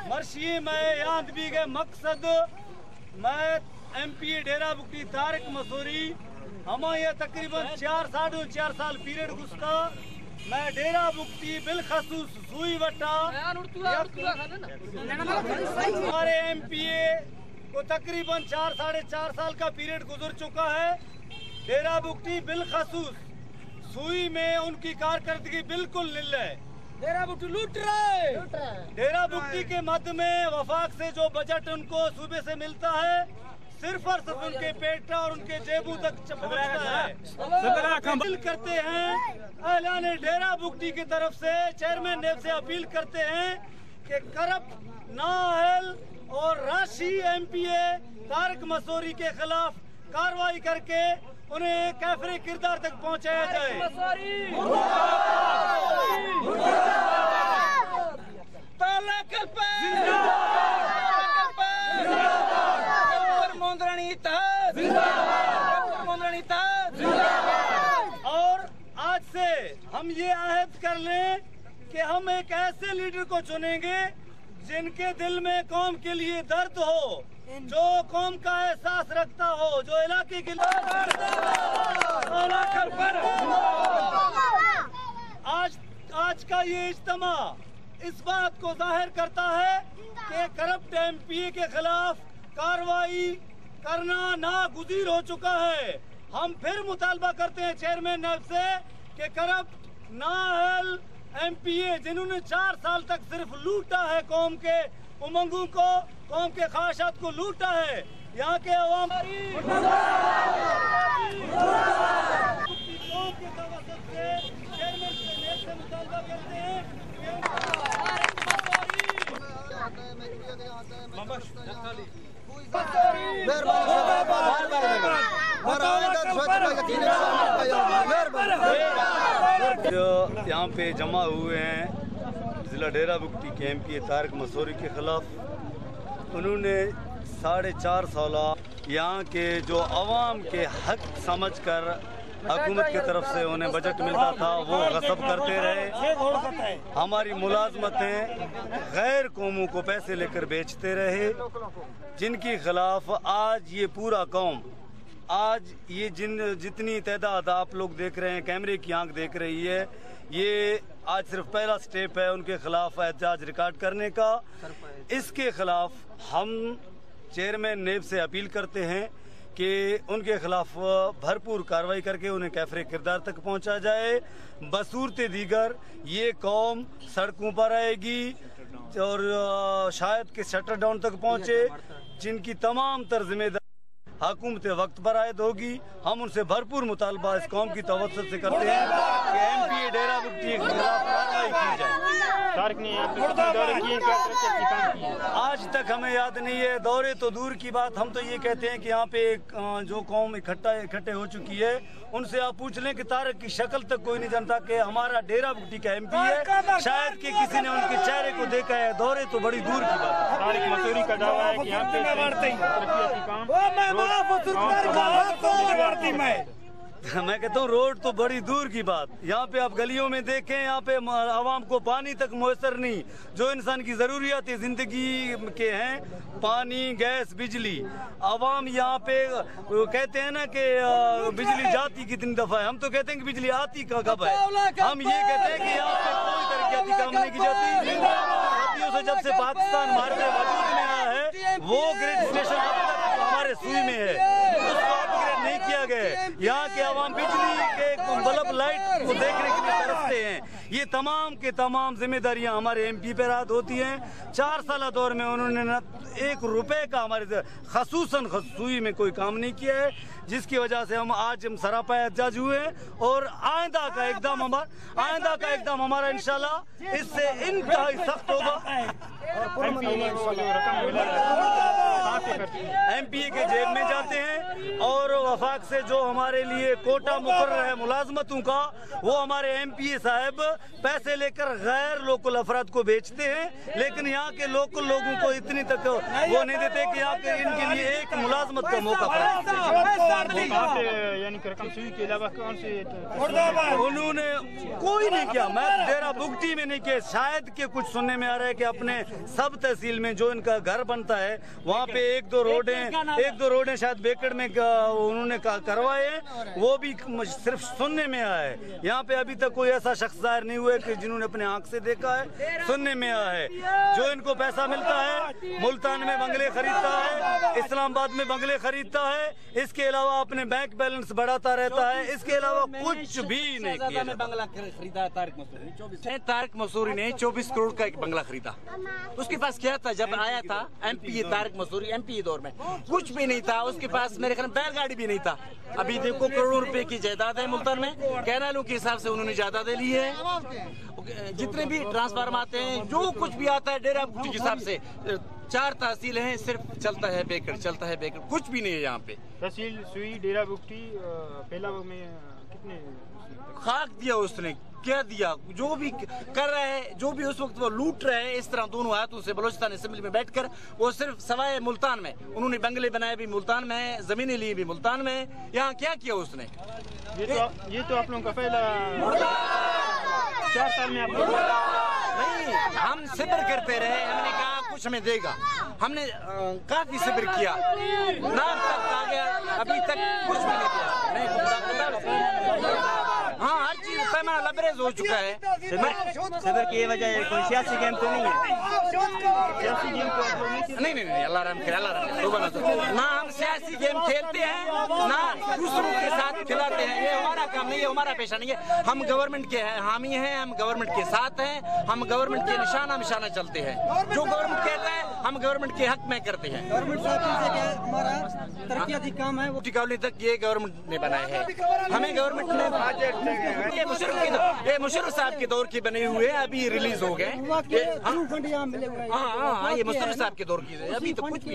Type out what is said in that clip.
मर्शी में याद भी के मकसद मैं MP डेरा बुकटी तारिक मसूरी हम ये तकरीबन 4 साल पीरियड गुस्ता मैं डेरा बुकटी बिलखसूस सुई वटा हमारे MPA को तकरीबन 4 साल का पीरियड गुजर चुका है। डेरा बुकटी बिलखसूस सुई में उनकी कारकर्दगी बिल्कुल निल है। डेरा बुकटी लूट रहे। डेरा बुकटी के मध्य में वफाक से जो बजट उनको सूबे से मिलता है सिर्फ और सिर्फ उनके पेट और उनके जेबू तक पहुंचता है। अपील करते हैं ऐलान डेरा बुकटी की तरफ से चेयरमैन नेब से अपील करते हैं कि करप्ट नाअहल और राशि MPA तारिक मसूरी के खिलाफ कार्रवाई करके उन्हें काफिर किरदार तक पहुंचाया जाए। और आज से हम ये आहद कर लें कि हम एक ऐसे लीडर को चुनेंगे जिनके दिल में कौम के लिए दर्द हो, जो कौम का एहसास रखता हो, जो इलाके के लिए आज का ये इज्तिमा इस बात को जाहिर करता है कि करप्ट MPA के खिलाफ कार्रवाई करना नागुज़ीर हो चुका है। हम फिर मुतालबा करते हैं चेयरमैन नेब से कि करप्ट नाअहल MPA जिन्होंने 4 साल तक सिर्फ लूटा है, कौम के उमंगों को, कौम के ख्वाहिशात को लूटा है, यहाँ के अवाम के तवज्जुह से चेयरमैन नेब से मुतालबा करते हैं जो यहाँ पे जमा हुए हैं जिला डेरा बुकटी के MPA तारिक मसूरी के खिलाफ, उन्होंने 4.5 साल यहाँ के जो अवाम के हक समझकर हुकूमत की तरफ से उन्हें बजट मिलता था वो गसब करते रहे। हमारी मुलाजमतें गैर कौमों को पैसे लेकर बेचते रहे, जिनके खिलाफ आज ये पूरा कौम, आज ये जितनी तादाद आप लोग देख रहे हैं, कैमरे की आंख देख रही है, ये आज सिर्फ पहला स्टेप है उनके खिलाफ एहतजाज रिकॉर्ड करने का। इसके खिलाफ हम चेयरमैन नेब से अपील करते हैं कि उनके खिलाफ भरपूर कार्रवाई करके उन्हें काफिर किरदार तक पहुंचा जाए। बसूरत दीगर ये कौम सड़कों पर आएगी और शायद कि शटर डाउन तक पहुंचे, जिनकी तमाम तर जिम्मेदारी हुकूमत वक्त पर आयद होगी। हम उनसे भरपूर मुतालबा इस कौम की तवज्जुह से करते हैं कि MPA डेरा बुकटी के खिलाफ कार्रवाई की जाए। आज तक हमें याद नहीं है, दौरे तो दूर की बात, हम तो ये कहते हैं कि यहाँ पे जो कौम इकट्ठे हो चुकी है उनसे आप पूछ लें कि तारिक की शक्ल तक कोई नहीं जानता कि हमारा डेरा बुकटी का MP है, शायद कि किसी ने उनके चेहरे को देखा है। दौरे तो बड़ी दूर की बात है। तारिक मसूरी का दावा है कि यहाँ पे मैं कहता हूँ रोड तो बड़ी दूर की बात, यहाँ पे आप गलियों में देखें, यहाँ पे आवाम को पानी तक मुयसर नहीं, जो इंसान की ज़रूरियात जिंदगी के हैं, पानी, गैस, बिजली। आवाम यहाँ पे कहते हैं ना कि बिजली जाती कितनी दफ़ा है, हम तो कहते हैं कि बिजली आती कब है। हम ये कहते हैं कि यहाँ पे कोई तरक्याती काम नहीं की जाती। से जब से पाकिस्तान भारत में वजूद में आया है, वो ग्रिड स्टेशन अब तक हमारे सुई में है, उसको अपग्रेड नहीं किया गया। यहाँ के आवाम बिजली के बल्ब लाइट को देखने के लिए तरसते हैं। ये तमाम के तमाम जिम्मेदारियां हमारे MP पे रात होती हैं। 4 साल दौर में उन्होंने न 1 रुपए का हमारे खसूसन सुई में कोई काम नहीं किया है, जिसकी वजह से हम आज सरापा एहतजाज हुए हैं। और आइंदा का एकदम हमारा इंशाल्लाह इससे इंतहाई सख्त होगा। MPA के जेब में जाते हैं, और वफाक से जो हमारे लिए कोटा मुकर्रर है मुलाजमतों का, वो हमारे MPA साहब पैसे लेकर गैर लोकल अफराद को बेचते हैं, लेकिन यहाँ के लोकल लोगों को इतनी तक वो नहीं देते कि यहाँ के इनके लिए एक मुलाजमत का मौका यानी रकम सुई के अलावा कौन से उन्होंने कोई नहीं किया। मैं डेरा बुगटी में नहीं किया, शायद के कुछ सुनने में आ रहा है कि अपने सब तहसील में जो इनका घर बनता है वहाँ पे एक दो रोडें शायद बेकड़ में उन्होंने करवाए, वो भी सिर्फ सुनने में आया है। यहाँ पे अभी तक कोई ऐसा शख्स जाहिर नहीं हुआ कि जिन्होंने अपने आंख से देखा है, सुनने में आया है। जो इनको पैसा मिलता है, मुल्तान में बंगले खरीदता है, इस्लामाबाद में बंगले खरीदता है, इसके अलावा अपने बैंक बैलेंस बढ़ाता रहता है, इसके अलावा कुछ भी नहीं किया। बंगला खरीदा तारिक मसूरी ने 24 करोड़ का एक बंगला खरीदा। उसके पास क्या था जब आया था MPA तारिक मसूरी, MPA दौर में कुछ भी नहीं था उसके पास, मेरे ख्याल में बैलगाड़ी भी नहीं था। अभी देखो करोड़ों रुपए की जायदाद है मुल्तान में, कैनालों के हिसाब से उन्होंने जायदादें ली है, जितने भी ट्रांसफार्मर आते हैं, जो कुछ भी आता है डेरा बुगटी के हिसाब से 4 तहसील हैं, सिर्फ चलता है बेकड़, कुछ भी नहीं है यहाँ पे। तहसील सुई डेरा बुगटी पहला में कितने खाक दिया उसने, क्या दिया, जो भी कर रहे हैं, जो भी उस वक्त वो लूट रहे हैं, इस तरह दोनों हाथों से बलोचिस्तान असेंबली में बैठकर, वो सिर्फ सवाए मुल्तान में उन्होंने बंगले बनाए भी मुल्तान में है, जमीनें ली भी मुल्तान में है। यहाँ क्या किया उसने? ये तो आप लोगों का पहला 4 साल में आप नहीं, हम सिबर करते रहे, हमने कहा कुछ हमें देगा, हमने काफी सिबर किया, नाम तक आ गया, अभी तक कुछ भी नहीं दिया। हाँ, हर चीज पैमाना लबरेज हो चुका है। सदर की ये वजह है, कोई सियासी गेम तो नहीं है? सियासी गेम तो नहीं, अल्लाह रहम करे, ना हम सियासी गेम खेलते हैं, ना दूसरों के साथ खिलाते हैं, ये हमारा काम नहीं है, हमारा पेशा नहीं है। हम गवर्नमेंट के हामी हैं, हम गवर्नमेंट के साथ हैं, हम गवर्नमेंट के निशाना चलते हैं, जो गवर्नमेंट कहता है हम गवर्नमेंट के हक में करते हैं। गवर्नमेंट साहब से क्या हमारा तरक्याती काम है, वो टिकावली तक ये गवर्नमेंट ने बनाए हैं, हमें गवर्नमेंट ने ये मुशर्रफ साहब के दौर के बने हुए अभी रिलीज हो गए। फंड यहाँ मिले हुए हैं। हाँ, ये मुशर्रफ साहब के दौर की, अभी तो कुछ भी